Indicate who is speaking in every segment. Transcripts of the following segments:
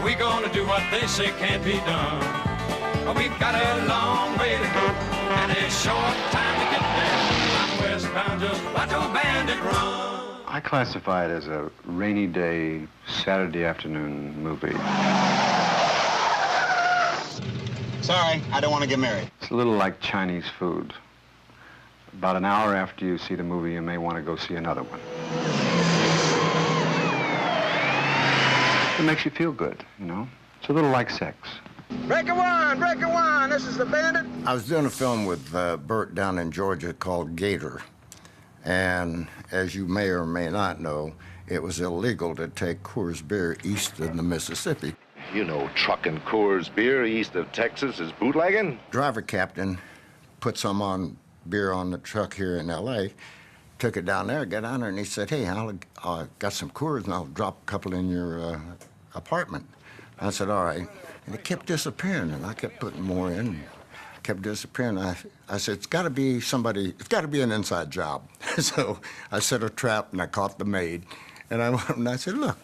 Speaker 1: we gonna do what they say can't be done. We've got a long way to go and a short time to get there. I'm westbound, just watch old Bandit run.
Speaker 2: I classify it as a rainy day, Saturday afternoon movie.
Speaker 3: Sorry, I don't want to get married.
Speaker 2: It's a little like Chinese food. About an hour after you see the movie, you may want to go see another one. It makes you feel good, you know? It's a little like sex.
Speaker 4: Breaker one, this is the Bandit.
Speaker 5: I was doing a film with Burt down in Georgia called Gator. And as you may or may not know, it was illegal to take Coors beer east of the Mississippi.
Speaker 6: You know, trucking Coors beer east of Texas is bootlegging.
Speaker 5: Driver captain put some on beer on the truck here in L.A., took it down there, got down there, and he said, hey, I got some Coors, and I'll drop a couple in your apartment. I said, all right. And it kept disappearing, and I kept putting more in. Kept disappearing. I said, it's got to be somebody, it's got to be an inside job. So I set a trap, and I caught the maid. And I went and I said, look,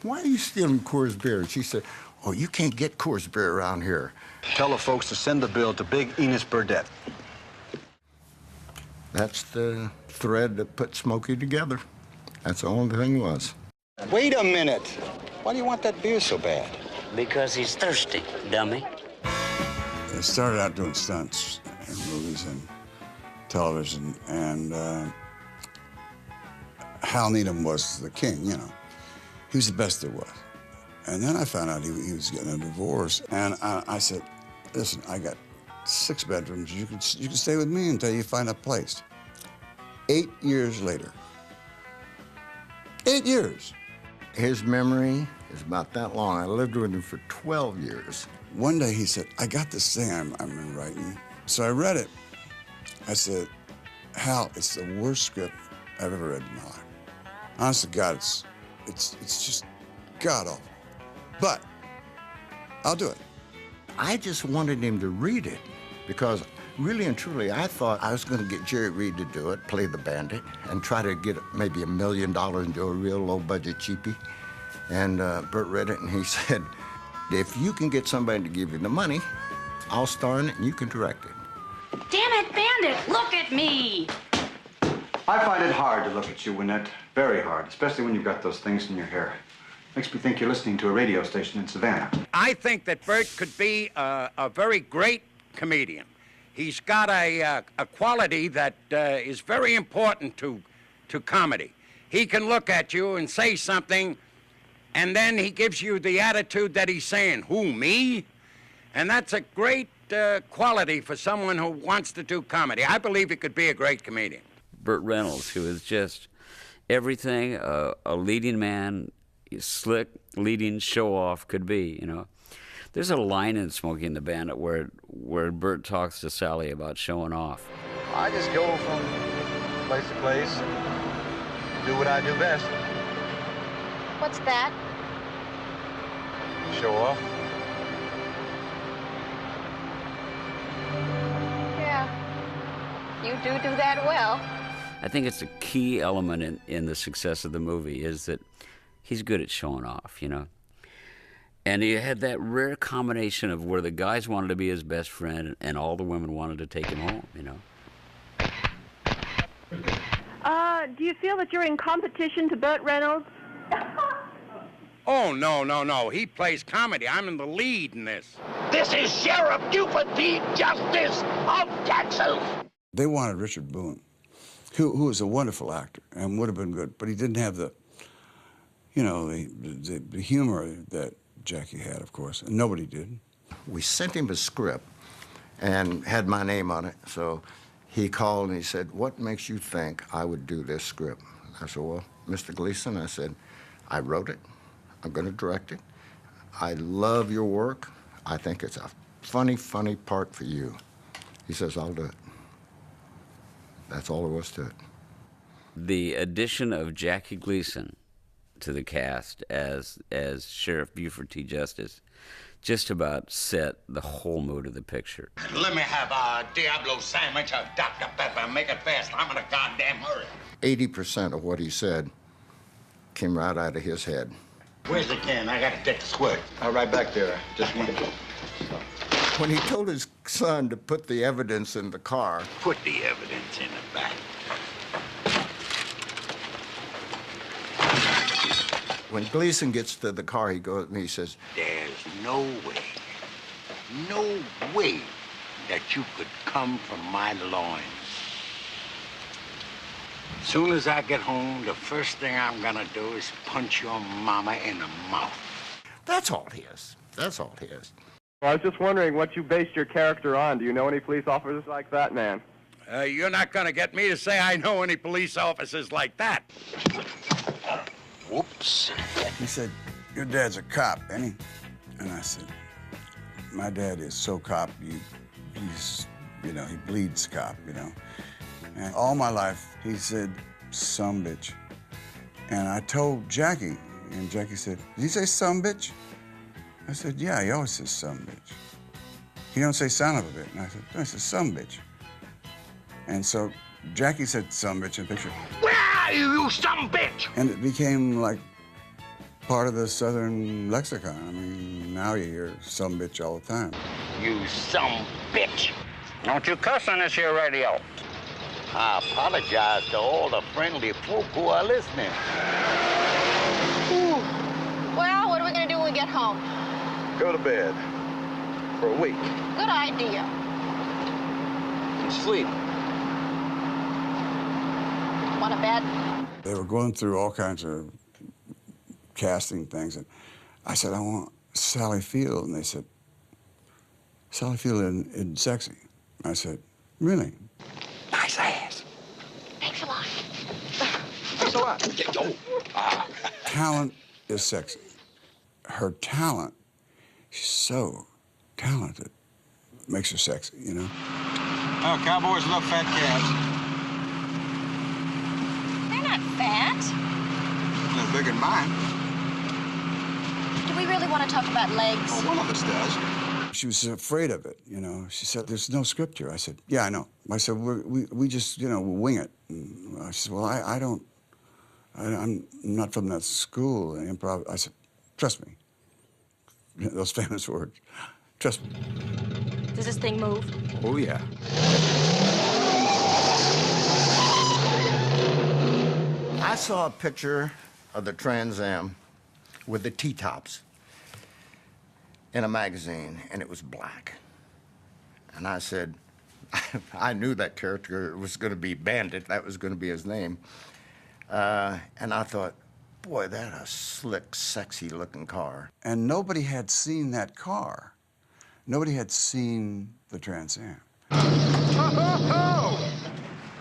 Speaker 5: why are you stealing Coors beer? And she said, oh, you can't get Coors beer around here.
Speaker 3: Tell the folks to send the bill to Big Enos Burdette.
Speaker 5: That's the thread that put Smokey together. That's the only thing it was.
Speaker 3: Wait a minute. Why do you want that beer so bad?
Speaker 7: Because he's thirsty, dummy.
Speaker 8: I started out doing stunts in movies and television, and Hal Needham was the king, you know. He was the best there was. And then I found out he was getting a divorce, and I said, listen, I got 6 bedrooms. You can stay with me until you find a place. 8 years later. 8 years.
Speaker 5: His memory is about that long. I lived with him for 12 years.
Speaker 8: One day he said, I got this thing I'm writing. So I read it. I said, Hal, it's the worst script I've ever read in my life. Honest to God, it's just god-awful. But I'll do it.
Speaker 5: I just wanted him to read it because really and truly, I thought I was going to get Jerry Reed to do it, play the Bandit, and try to get maybe $1 million and do a real low-budget cheapie. And Burt read it, and he said, if you can get somebody to give you the money, I'll star in it, and you can direct it.
Speaker 9: Damn it, Bandit, look at me!
Speaker 2: I find it hard to look at you, Wynette. Very hard, especially when you've got those things in your hair. Makes me think you're listening to a radio station in Savannah.
Speaker 10: I think that Burt could be a very great comedian. He's got a quality that is very important to comedy. He can look at you and say something, and then he gives you the attitude that he's saying, who, me? And that's a great quality for someone who wants to do comedy. I believe he could be a great comedian.
Speaker 7: Burt Reynolds, who is just everything a leading man, slick, leading show-off could be, you know. There's a line in Smokey and the Bandit where Burt talks to Sally about showing off.
Speaker 4: I just go from place to place and do what I do best.
Speaker 9: What's that?
Speaker 4: Show off.
Speaker 9: Yeah, you do that well.
Speaker 7: I think it's a key element in the success of the movie is that he's good at showing off, you know. And he had that rare combination of where the guys wanted to be his best friend and all the women wanted to take him home, you know.
Speaker 11: Do you feel that you're in competition to Burt Reynolds?
Speaker 10: Oh, no. He plays comedy. I'm in the lead in this.
Speaker 12: This is Sheriff Buford P. Justice of Texas.
Speaker 8: They wanted Richard Boone, who was a wonderful actor and would have been good, but he didn't have the, you know, the humor that Jackie had, of course, and nobody did.
Speaker 5: We sent him a script and had my name on it, so he called and he said, what makes you think I would do this script? I said, well, Mr. Gleason, I said, I wrote it. I'm going to direct it. I love your work. I think it's a funny part for you. He says, I'll do it. That's all there was to it.
Speaker 7: The addition of Jackie Gleason to the cast as Sheriff Buford T. Justice just about set the whole mood of the picture.
Speaker 12: Let me have a Diablo sandwich of Dr. Pepper. Make it fast. I'm in a goddamn hurry.
Speaker 5: 80% of what he said came right out of his head.
Speaker 12: Where's the can? I gotta get the squirt.
Speaker 2: Right back there. Just one.
Speaker 5: When he told his son to put the evidence in the car,
Speaker 12: Put the evidence in the back.
Speaker 5: when Gleason gets to the car, he goes and he says,
Speaker 12: There's no way that you could come from my loins. Soon as I get home, the first thing I'm gonna do is punch your mama in the mouth.
Speaker 5: that's all his. That's all his.
Speaker 4: Well, I was just wondering what you based your character on. Do you know any police officers like that man?
Speaker 10: You're not going to get me to say I know any police officers like that.
Speaker 12: Whoops.
Speaker 8: He said, your dad's a cop, ain't he? And I said, my dad is so cop, he's, you know, he bleeds cop, you know. And all my life, he said, some bitch. And I told Jackie, and Jackie said, did he say some bitch? I said, yeah, he always says some bitch. He don't say son of a bitch. And I said, no, he says some bitch. And so Jackie said some bitch in the picture.
Speaker 12: Where are you, you some bitch?
Speaker 8: And it became like part of the Southern lexicon. I mean, now you hear some bitch all the time.
Speaker 12: You some bitch. Don't you cuss on this here radio. I apologize to all the friendly folk who are listening.
Speaker 9: Well, what are we going to do when we get home?
Speaker 4: Go to bed. For a week.
Speaker 9: Good idea.
Speaker 4: And sleep.
Speaker 9: Want a bed?
Speaker 8: They were going through all kinds of casting things, and I said, I want Sally Field, and they said, Sally Field in Sexy. I said, really?
Speaker 12: Nice ass.
Speaker 9: Thanks a lot.
Speaker 12: Thanks a lot.
Speaker 8: Talent is sexy. Her talent, she's so talented, makes her sexy, you know?
Speaker 4: Oh, cowboys love fat calves.
Speaker 9: They're not fat.
Speaker 4: They're bigger than mine.
Speaker 9: Do we really want to talk about legs?
Speaker 4: Well, one of us does.
Speaker 8: She was afraid of it, you know? She said, there's no script here. I said, yeah, I know. I said, we just, you know, wing it. And she said, well, I'm not from that school, improv. I said, trust me. Those famous words. Trust me.
Speaker 9: Does this thing move?
Speaker 8: Oh, yeah.
Speaker 5: I saw a picture of the Trans Am with the T-tops in a magazine, and it was black. And I said, I knew that character was going to be Bandit. That was going to be his name. And I thought, boy, that's a slick, sexy-looking car.
Speaker 8: And nobody had seen that car. Nobody had seen the Trans Am.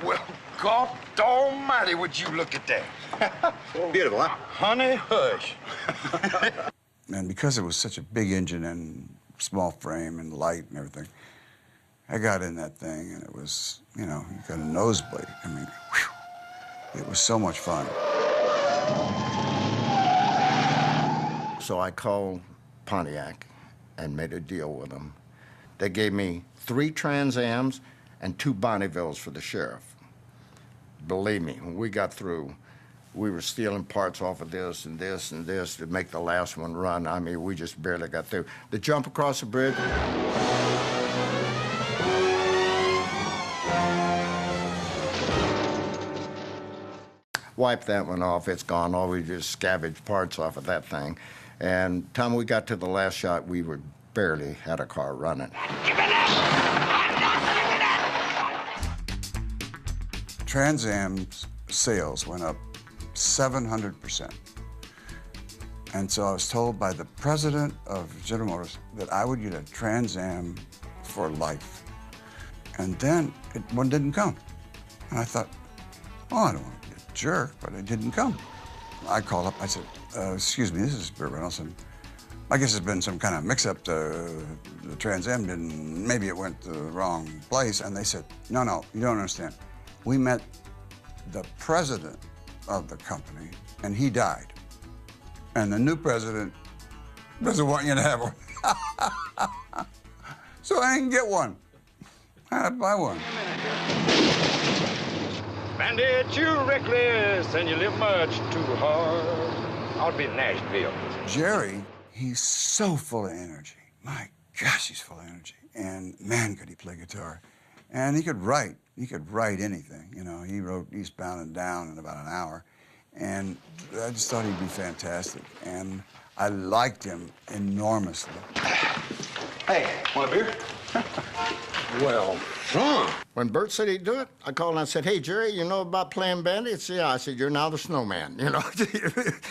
Speaker 12: Well, God almighty, would you look at that?
Speaker 3: Beautiful, huh?
Speaker 12: Honey, hush.
Speaker 8: And because it was such a big engine and small frame and light and everything, I got in that thing, and it was, you know, you got a nosebleed. I mean, whew, it was so much fun.
Speaker 5: So I called Pontiac and made a deal with them. They gave me 3 Trans Ams and 2 Bonnevilles for the sheriff. Believe me, when we got through, we were stealing parts off of this and this and this to make the last one run. I mean, we just barely got through. The jump across the bridge. Wipe that one off, it's gone. All we just scavenged parts off of that thing. And time we got to the last shot, we were barely had a car running.
Speaker 8: Trans Am's sales went up 700%. And so I was told by the president of General Motors that I would get a Trans Am for life. And then one didn't come. And I thought, oh, I don't want to be a jerk, but it didn't come. I called up, I said, excuse me, this is Burt Reynolds, and I guess there's been some kind of mix-up. The Trans Am didn't, maybe it went to the wrong place. And they said, no, you don't understand. We met the president of the company, and he died. And the new president doesn't want you to have one. So I didn't get one. I had to buy one.
Speaker 10: Bandit, you're reckless and you live much too hard. I'll be in Nashville.
Speaker 8: Jerry, he's so full of energy. My gosh, he's full of energy. And man, could he play guitar. And he could write. He could write anything. You know, he wrote Eastbound and Down in about an hour. And I just thought he'd be fantastic. And I liked him enormously.
Speaker 2: Hey, want a beer?
Speaker 5: Well, when Bert said he'd do it, I called and I said, hey, Jerry, you know about playing Bandit? He said, yeah. I said, you're now the snowman, you know.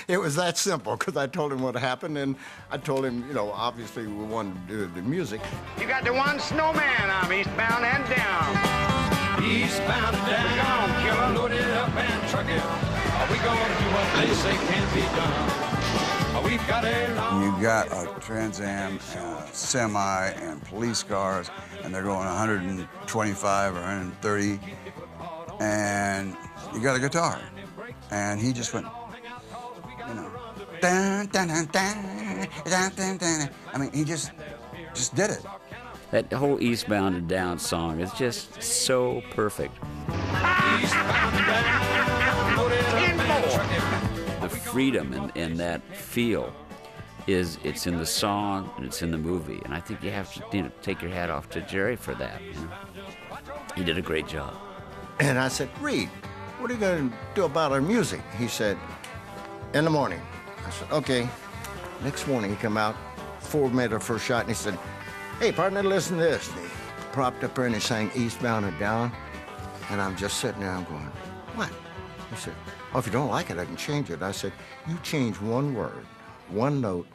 Speaker 5: It was that simple, because I told him what happened, and I told him, you know, obviously we wanted to do the music.
Speaker 12: You got the one snowman. I'm eastbound and down.
Speaker 1: Eastbound and down.
Speaker 12: Come on, killer.
Speaker 1: Load it up and truck it. Are we going to do what they say can't be done? We've got a long
Speaker 8: You got a Trans Am, and a semi, and police cars, and they're going 125 or 130, and you got a guitar. And he just went, you know, dun, dun, dun, dun, dun, dun, dun. I mean, he just did it.
Speaker 7: That whole Eastbound and Down song is just so perfect.
Speaker 1: Eastbound and down. Load it up and truck it.
Speaker 7: The freedom and that feel it's in the song and it's in the movie, and I think you have to, you know, take your hat off to Jerry for that. You know? He did a great job.
Speaker 5: And I said, Reed, what are you going to do about our music? He said, in the morning. I said, okay. Next morning he come out, 4 made our first shot, and he said, hey, partner, listen to this. And he propped up there and he sang Eastbound and Down, and I'm just sitting there, I'm going, what? He said, oh, if you don't like it, I can change it. I said, you change one word, one note,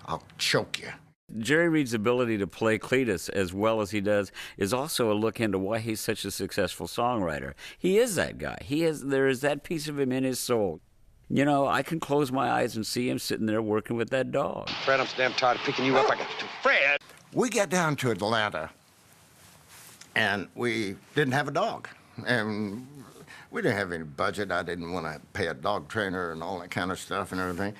Speaker 5: I'll choke you.
Speaker 7: Jerry Reed's ability to play Cletus as well as he does is also a look into why he's such a successful songwriter. He is that guy. There is that piece of him in his soul. You know, I can close my eyes and see him sitting there working with that dog.
Speaker 12: Fred, I'm so damn tired of picking you up. Fred!
Speaker 5: We got down to Atlanta, and we didn't have a dog. And we didn't have any budget. I didn't want to pay a dog trainer and all that kind of stuff and everything.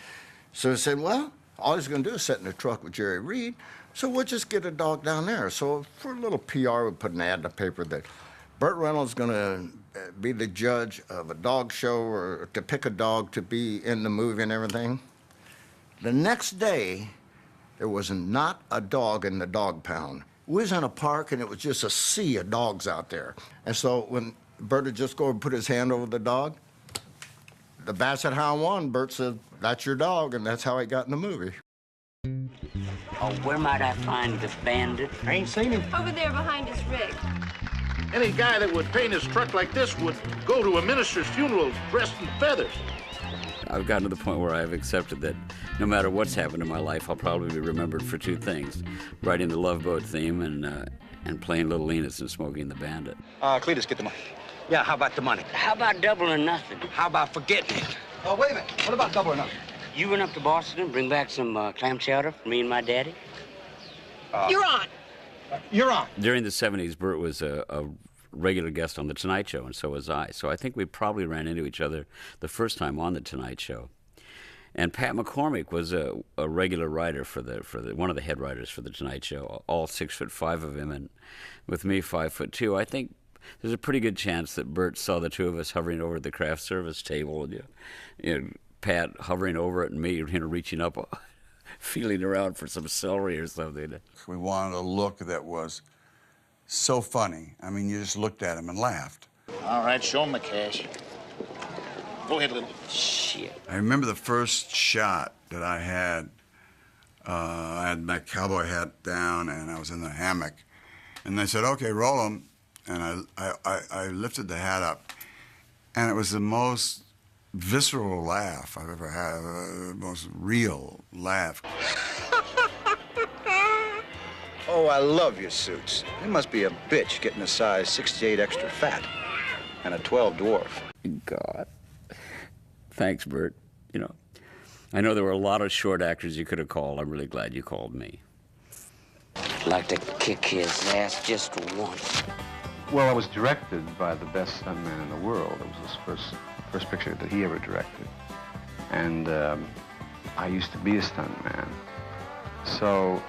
Speaker 5: So I said, well, all he's going to do is sit in the truck with Jerry Reed, so we'll just get a dog down there. So for a little PR, we put an ad in the paper that Burt Reynolds is going to be the judge of a dog show or to pick a dog to be in the movie and everything. The next day, there was not a dog in the dog pound. We was in a park, and it was just a sea of dogs out there. And so when Bert would just go and put his hand over the dog, the Basset Hound won. Bert said, that's your dog, and that's how he got in the movie.
Speaker 13: Oh, where might I find the Bandit?
Speaker 2: I ain't seen him.
Speaker 11: Over there behind his rig.
Speaker 14: Any guy that would paint his truck like this would go to a minister's funeral dressed in feathers.
Speaker 7: I've gotten to the point where I've accepted that no matter what's happened in my life, I'll probably be remembered for two things: writing the Love Boat theme and playing Little Enos and Smokey and the Bandit.
Speaker 2: Cletus, get the money.
Speaker 12: Yeah, how about the money?
Speaker 13: How about double or nothing?
Speaker 12: How about forgetting it?
Speaker 2: Oh, wait a minute. What about double or nothing?
Speaker 13: You run up to Boston and bring back some clam chowder for me and my daddy?
Speaker 11: You're on.
Speaker 2: You're on.
Speaker 7: During the 70s, Bert was a regular guest on The Tonight Show, and so was I. So I think we probably ran into each other the first time on The Tonight Show. And Pat McCormick was a regular writer for one of the head writers for The Tonight Show, all 6'5" of him, and with me 5'2". I think there's a pretty good chance that Bert saw the two of us hovering over the craft service table, and you know, Pat hovering over it, and me, reaching up, feeling around for some celery or something.
Speaker 8: We wanted a look that was so funny. I mean, you just looked at him and laughed.
Speaker 14: All right, show him the cash. Go ahead, little.
Speaker 13: Shit.
Speaker 8: I remember the first shot that I had my cowboy hat down, and I was in the hammock. And they said, okay, roll him. And I lifted the hat up, and it was the most visceral laugh I've ever had, the most real laugh.
Speaker 2: Oh, I love your suits. It must be a bitch getting a size 68 extra fat and a 12 dwarf.
Speaker 7: God. Thanks, Bert. You know, I know there were a lot of short actors you could have called. I'm really glad you called me.
Speaker 13: I'd like to kick his ass just once.
Speaker 4: Well, I was directed by the best stuntman in the world. It was his first picture that he ever directed. And I used to be a stuntman. So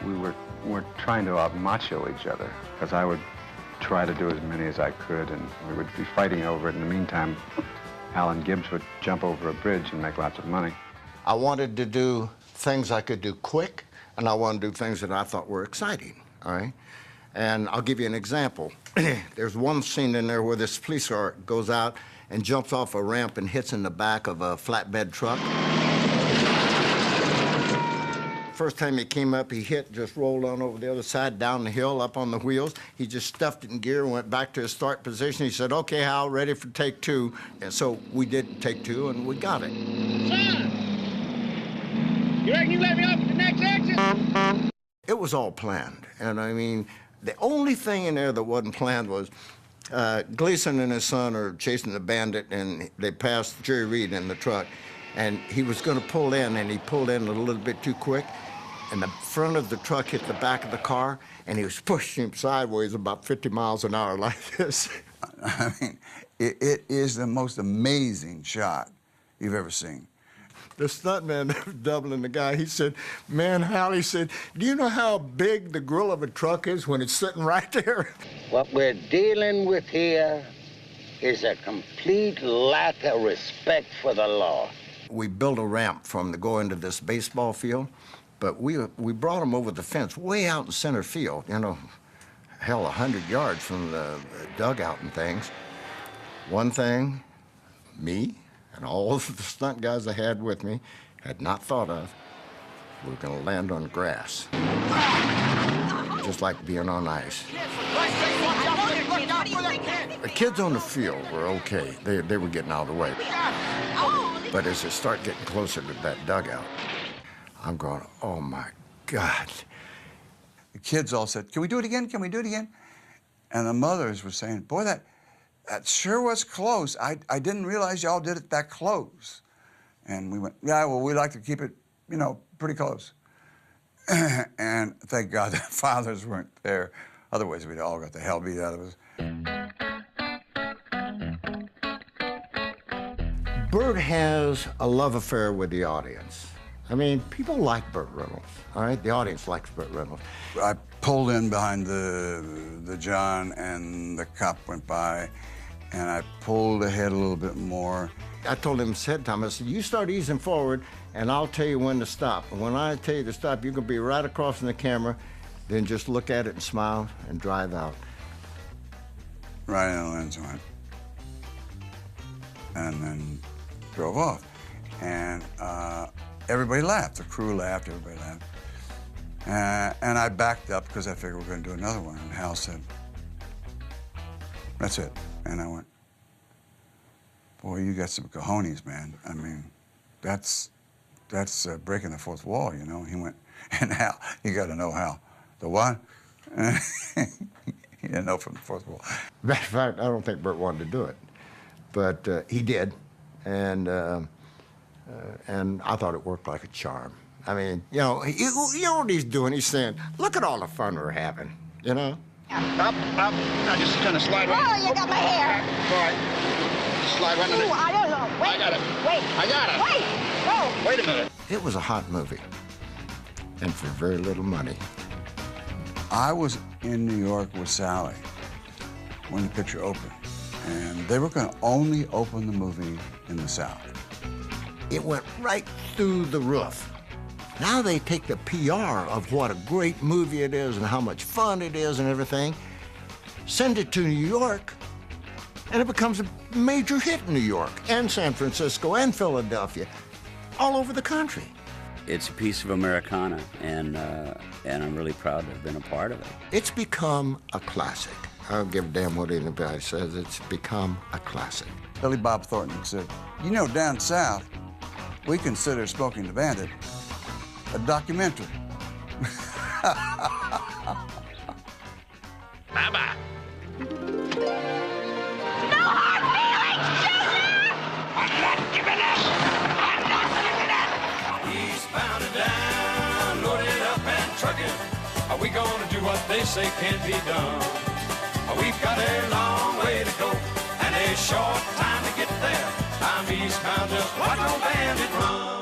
Speaker 4: we were trying to out-macho each other, because I would try to do as many as I could, and we would be fighting over it. In the meantime, Alan Gibbs would jump over a bridge and make lots of money.
Speaker 5: I wanted to do things I could do quick, and I wanted to do things that I thought were exciting, all right? And I'll give you an example. There's one scene in there where this police car goes out and jumps off a ramp and hits in the back of a flatbed truck. First time he came up, he hit, just rolled on over the other side, down the hill, up on the wheels. He just stuffed it in gear, went back to his start position. He said, "Okay, Hal, ready for take two." And so we did take two, and we got it.
Speaker 15: Son! You reckon you let me off at the next exit?
Speaker 5: It was all planned. And I mean, the only thing in there that wasn't planned was Gleason and his son are chasing the Bandit, and they passed Jerry Reed in the truck. And he was going to pull in, and he pulled in a little bit too quick. And the front of the truck hit the back of the car, and he was pushing him sideways about 50 miles an hour like this.
Speaker 8: I mean, it is the most amazing shot you've ever seen.
Speaker 5: The stuntman doubling the guy, he said, "Man, Hal," he said, "do you know how big the grill of a truck is when it's sitting right there?"
Speaker 12: What we're dealing with here is a complete lack of respect for the law.
Speaker 5: We built a ramp from to go into this baseball field, but we brought them over the fence way out in center field, you know, hell, 100 yards from the dugout and things. One thing, me and all of the stunt guys I had with me had not thought of, we were going to land on grass. Just like being on ice. The kids on the field were okay. They were getting out of the way. But as they start getting closer to that dugout, I'm going, oh my God.
Speaker 8: The kids all said, "Can we do it again? Can we do it again?" And the mothers were saying, "Boy, that sure was close. I didn't realize y'all did it that close." And we went, "Yeah, well, we like to keep it, you know, pretty close." And thank God the fathers weren't there. Otherwise, we'd all got the hell beat out of us.
Speaker 5: Burt has a love affair with the audience. I mean, people like Burt Reynolds, all right? The audience likes Burt Reynolds.
Speaker 8: I pulled in behind the John, and the cop went by, and I pulled ahead a little bit more.
Speaker 5: I told him ahead time, I said, "You start easing forward, and I'll tell you when to stop. And when I tell you to stop, you can be right across from the camera, then just look at it and smile and drive out."
Speaker 8: Right in the lens went. And then drove off. And everybody laughed. The crew laughed, everybody laughed. And I backed up because I figured we were going to do another one. And Hal said, "That's it." And I went, "Boy, you got some cojones, man. I mean, that's breaking the fourth wall, you know." He went, "And Hal, you got to know Hal." "The what?" He didn't know from the fourth wall.
Speaker 5: Matter of fact, I don't think Burt wanted to do it, but he did, and I thought it worked like a charm. I mean, you know what he's doing? He's saying, "Look at all the fun we're having," you know.
Speaker 14: Up. Now just kind of slide right.
Speaker 9: Oh, you got my hair.
Speaker 14: All right. Just slide right in
Speaker 9: Ooh,
Speaker 14: it.
Speaker 9: I don't know. Wait.
Speaker 14: I got it.
Speaker 9: Wait.
Speaker 14: I got it.
Speaker 9: Wait. Whoa.
Speaker 14: Wait a minute.
Speaker 5: It was a hot movie, and for very little money.
Speaker 8: I was in New York with Sally when the picture opened, and they were going to only open the movie in the South.
Speaker 5: It went right through the roof. Now they take the PR of what a great movie it is and how much fun it is and everything, send it to New York, and it becomes a major hit in New York and San Francisco and Philadelphia, all over the country.
Speaker 7: It's a piece of Americana, and I'm really proud to have been a part of it.
Speaker 5: It's become a classic. I don't give a damn what anybody says. It's become a classic.
Speaker 8: Billy Bob Thornton said, "You know, down south, we consider Smokey the Bandit a documentary."
Speaker 14: Bye-bye.
Speaker 9: No hard feelings, Junior!
Speaker 12: I'm not giving up. I'm not giving up.
Speaker 1: Eastbound and down, loaded up and trucking. Are we gonna do what they say can't be done? We've got a long way to go and a short time to get there. I'm eastbound, just watch no bandit run.